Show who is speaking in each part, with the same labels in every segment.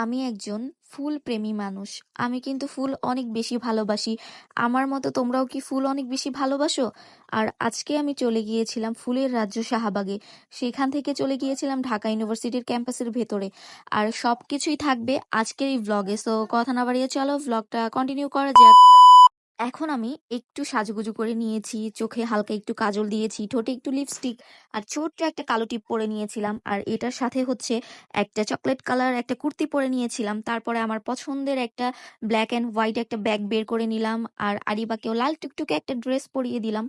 Speaker 1: আমি একজন ফুল প্রেমী মানুষ। আমি কিন্তু ফুল অনেক বেশি ভালোবাসি। আমার মতো তোমরাও কি ফুল অনেক বেশি ভালোবাসো? আর আজকে আমি চলে গিয়েছিলাম ফুলের রাজ্য শাহবাগে। সেখান থেকে চলে গিয়েছিলাম ঢাকা ইউনিভার্সিটির ক্যাম্পাসের ভেতরে। আর সবকিছুই থাকবে আজকের এই ভ্লগে। সো কথা না বাড়িয়ে চলো ভ্লগটা কন্টিনিউ করা যাক। এখন আমি একটু সাজুগুজু করে নিয়েছি, চোখে হালকা একটু কাজল দিয়েছি, ঠোঁটে একটু লিপস্টিক আর ছোট্ট একটা কালো টিপ পরে নিয়েছিলাম। আর এটার সাথে হচ্ছে একটা চকলেট কালার একটা কুর্তি পরে নিয়েছিলাম। তারপরে আমার পছন্দের একটা ব্ল্যাক অ্যান্ড হোয়াইট একটা ব্যাগ বের করে নিলাম। আর আরিবাকেও লাল টুকটুকে একটা ড্রেস পরিয়ে দিলাম।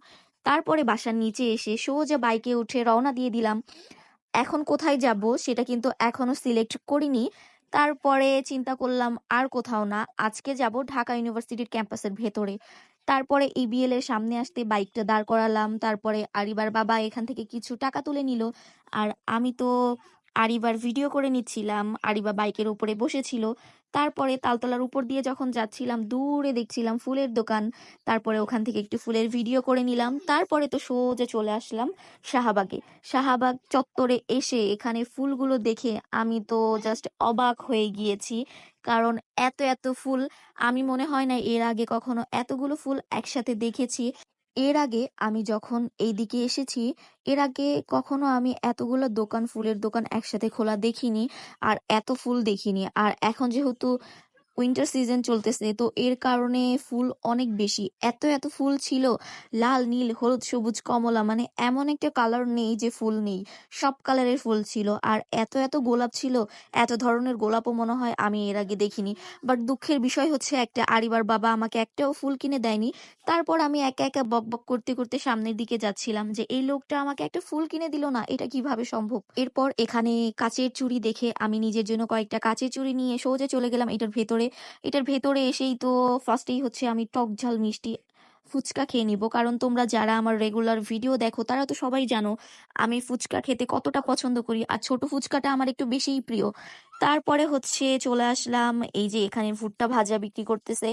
Speaker 1: তারপরে বাসার নিচে এসে সোজা বাইকে উঠে রওনা দিয়ে দিলাম। এখন কোথায় যাব সেটা কিন্তু এখনো সিলেক্ট করিনি। তারপরে চিন্তা করলাম আর কোথাও না, আজকে যাব ঢাকা ইউনিভার্সিটির ক্যাম্পাসের ভেতরে। তারপরে ইবিএল এর সামনে আসতে বাইকটা দাঁড় করালাম। তারপরে আরিবার বাবা এখান থেকে কিছু টাকা তুলে নিল। আর আমি তো আরিবার ভিডিও করে নিচ্ছিলাম, আরিবা বাইকের উপরে বসেছিল। তারপরে তালতলার উপর দিয়ে যখন যাচ্ছিলাম দূরে দেখছিলাম ফুলের দোকান। তারপরে ওখান থেকে একটু ফুলের ভিডিও করে নিলাম। তারপরে তো সোজা চলে আসলাম শাহবাগে। শাহবাগ চত্বরে এসে এখানে ফুলগুলো দেখে আমি তো জাস্ট অবাক হয়ে গিয়েছি। কারণ এত এত ফুল আমি মনে হয় না এর আগে কখনো এতগুলো ফুল একসাথে দেখেছি। এর আগে আমি যখন এইদিকে এসেছি, এর আগে কখনো আমি এতগুলো দোকান, ফুলের দোকান একসাথে খোলা দেখিনি। আর এত ফুল দেখিনি। আর এখন যেহেতু উইন্টার সিজন চলতেছে, তো এর কারণে ফুল অনেক বেশি, এত এত ফুল ছিল। লাল, নীল, হলুদ, সবুজ, কমলা, মানে এমন একটা কালার নেই যে ফুল নেই। সব কালারের ফুল ছিল। আর এত এত গোলাপ ছিল, এত ধরনের গোলাপও মনে হয় আমি এর আগে দেখিনি। বাট দুঃখের বিষয় হচ্ছে একটা, আরিবার বাবা আমাকে একটাও ফুল কিনে দেয়নি। তারপর আমি একা একা বক বক করতে করতে সামনের দিকে যাচ্ছিলাম যে এই লোকটা আমাকে একটা ফুল কিনে দিল না, এটা কিভাবে সম্ভব। এরপর এখানে কাচের চুড়ি দেখে আমি নিজের জন্য কয়েকটা কাচের চুড়ি নিয়ে সোজা চলে গেলাম এটার ভেতরে। এটার ভেতরে এসেই তো ফার্স্টেই হচ্ছে আমি টক ঝাল মিষ্টি ফুচকা খেয়ে নিব। কারণ তোমরা যারা আমার রেগুলার ভিডিও দেখো তারা তো সবাই জানো আমি ফুচকা খেতে কতটা পছন্দ করি। আর ছোট ফুচকাটা আমার একটু বেশিই প্রিয়। তারপরে হচ্ছে চলে আসলাম এই যে এখানে ভুট্টা ভাজা বিক্রি করতেছে।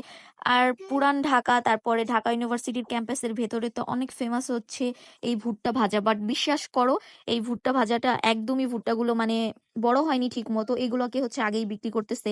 Speaker 1: আর পুরান ঢাকা, তারপরে ঢাকা ইউনিভার্সিটির ক্যাম্পাসের ভেতরে তো অনেক ফেমাস হচ্ছে এই ভুট্টা ভাজা। বাট বিশ্বাস করো, এই ভুট্টা ভাজাটা একদমই, ভুট্টাগুলো মানে বড় হয়নি ঠিক মতো, এগুলোকে হচ্ছে আগেই বিক্রি করতেছে।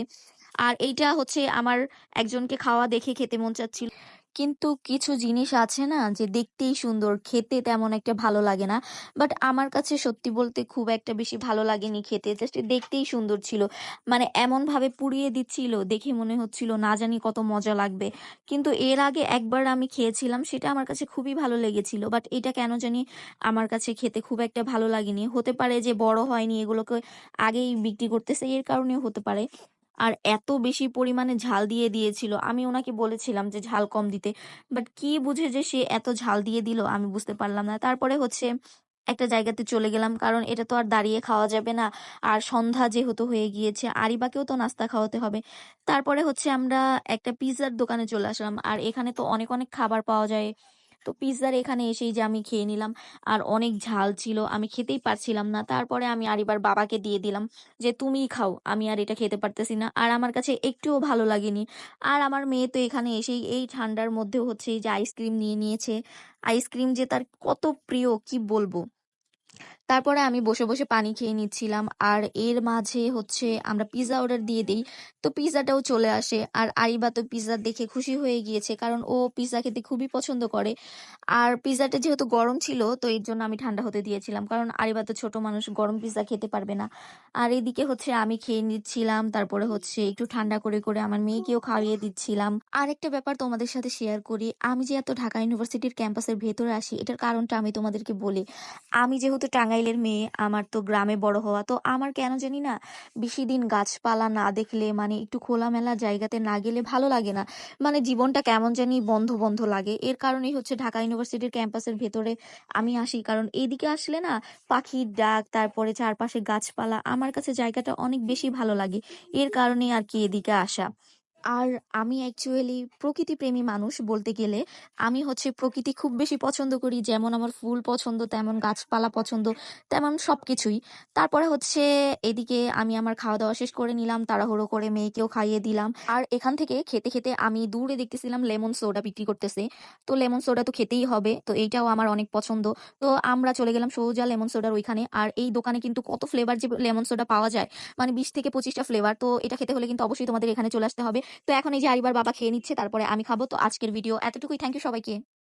Speaker 1: আর এইটা হচ্ছে আমার একজনকে খাওয়া দেখে খেতে মন চাচ্ছিল। কিন্তু কিছু জিনিস আছে না যে দেখতেই সুন্দর, খেতে তেমন একটা ভালো লাগে না। বাট আমার কাছে সত্যি বলতে খুব একটা বেশি ভালো লাগেনি খেতে, জাস্ট দেখতেই সুন্দর ছিল। মানে এমন ভাবে পুড়িয়ে দিচ্ছিল, দেখে মনে হচ্ছিল না জানি কত মজা লাগবে। কিন্তু এর আগে একবার আমি খেয়েছিলাম, সেটা আমার কাছে খুবই ভালো লেগেছিল। বাট এটা কেন জানি আমার কাছে খেতে খুব একটা ভালো লাগেনি। হতে পারে যে বড় হয়নি, এগুলোকে আগেই বিক্রি করতেছে এর কারণেও হতে পারে। আর এত বেশি পরিমাণে ঝাল দিয়ে দিয়েছিল, আমি ওনাকে বলেছিলাম যে ঝাল কম দিতে। বাট কি বুঝে যে সে এত ঝাল দিয়ে দিল আমি বুঝতে পারলাম না। তারপরে হচ্ছে একটা জায়গাতে চলে গেলাম, কারণ এটা তো আর দাঁড়িয়ে খাওয়া যাবে না। আর সন্ধ্যা যেহেতু হয়ে গিয়েছে, আরিবাকেও তো নাস্তা খাওয়াতে হবে। তারপরে হচ্ছে আমরা একটা পিৎজার দোকানে চলে আসলাম। আর এখানে তো অনেক অনেক খাবার পাওয়া যায়। তো পিৎজার এখানে এসেই যে আমি খেয়ে নিলাম। আর অনেক ঝাল ছিল, আমি খেতেই পারছিলাম না। তারপরে আমি আরিবার বাবাকে দিয়ে দিলাম যে তুমিই খাও, আমি আর এটা খেতে পারতেছি না, আর আমার কাছে একটুও ভালো লাগেনি। আর আমার মেয়ে তো এখানে এসেই এই ঠান্ডার মধ্যেও হচ্ছে এই যে আইসক্রিম নিয়ে নিয়েছে। আইসক্রিম যে তার কত প্রিয় কি বলবো। তারপরে আমি বসে বসে পানি খেয়ে নিচ্ছিলাম। আর এর মাঝে হচ্ছে আমরা পিৎজা অর্ডার দিয়ে দিই। তো পিৎজাটাও চলে আসে। আর আরিবা তো পিৎজা দেখে খুশি হয়ে গিয়েছে, কারণ ও পিৎজা খেতে খুবই পছন্দ করে। আর পিৎজাটা যেহেতু গরম ছিল, তো এর জন্য আমি ঠান্ডা হতে দিয়েছিলাম, কারণ আরিবা তো ছোট মানুষ, গরম পিৎজা খেতে পারবে না। আর এদিকে হচ্ছে আমি খেয়ে নিচ্ছিলাম, তারপরে হচ্ছে একটু ঠান্ডা করে করে আমার মেয়েকেও খাইয়ে দিচ্ছিলাম। আর একটা ব্যাপার তোমাদের সাথে শেয়ার করি, আমি যে এত ঢাকা ইউনিভার্সিটির ক্যাম্পাসের ভেতরে আসি এটার কারণটা আমি তোমাদেরকে বলি। আমি যেহেতু টাঙ্গাইলের মেয়ে, আমার তো গ্রামে বড় হওয়া, তো আমার কেন জানি না বেশি দিন গাছপালা না দেখলে, মানে একটু খোলামেলা জায়গাতে না গেলে ভালো লাগে না। মানে জীবনটা কেমন জানি বন্ধ বন্ধ লাগে। এর কারণেই হচ্ছে ঢাকা ইউনিভার্সিটির ক্যাম্পাসের ভেতরে আমি আসি, কারণ এইদিকে আসলে না পাখির ডাক, তারপরে চারপাশে গাছপালা, আমার কাছে জায়গাটা অনেক বেশি ভালো লাগে। এর কারণেই আর কি এদিকে আসা। আর আমি অ্যাকচুয়ালি প্রকৃতিপ্রেমী মানুষ বলতে গেলে। আমি হচ্ছে প্রকৃতি খুব বেশি পছন্দ করি। যেমন আমার ফুল পছন্দ, তেমন গাছপালা পছন্দ, তেমন সবকিছুই। তারপরে হচ্ছে এদিকে আমি আমার খাওয়া-দাওয়া শেষ করে নিলাম। তাড়াহুড়ো করে মেয়েকেও খাইয়ে দিলাম। আর এখান থেকে খেতে, খেতে আমি দূরে দেখতেছিলাম লেমন সোডা বিক্রি করতেছে। তো লেমন সোডা তো খেতেই হবে। তো এইটাও আমার অনেক পছন্দ। তো আমরা চলে গেলাম সোজা লেমন সোডার ওইখানে। আর এই দোকানে কিন্তু কত ফ্লেভার যে লেমন সোডা পাওয়া যায়। মানে ২০ থেকে ২৫ টা ফ্লেভার। তো এটা খেতে হলে কিন্তু অবশ্যই তোমাদের এখানে চলে আসতে হবে। তো এখন এই যে আরিবার বাবা খেয়ে নিচ্ছে, তারপরে আমি খাবো। তো আজকের ভিডিও এতটুকুই। থ্যাংক ইউ সবাইকে।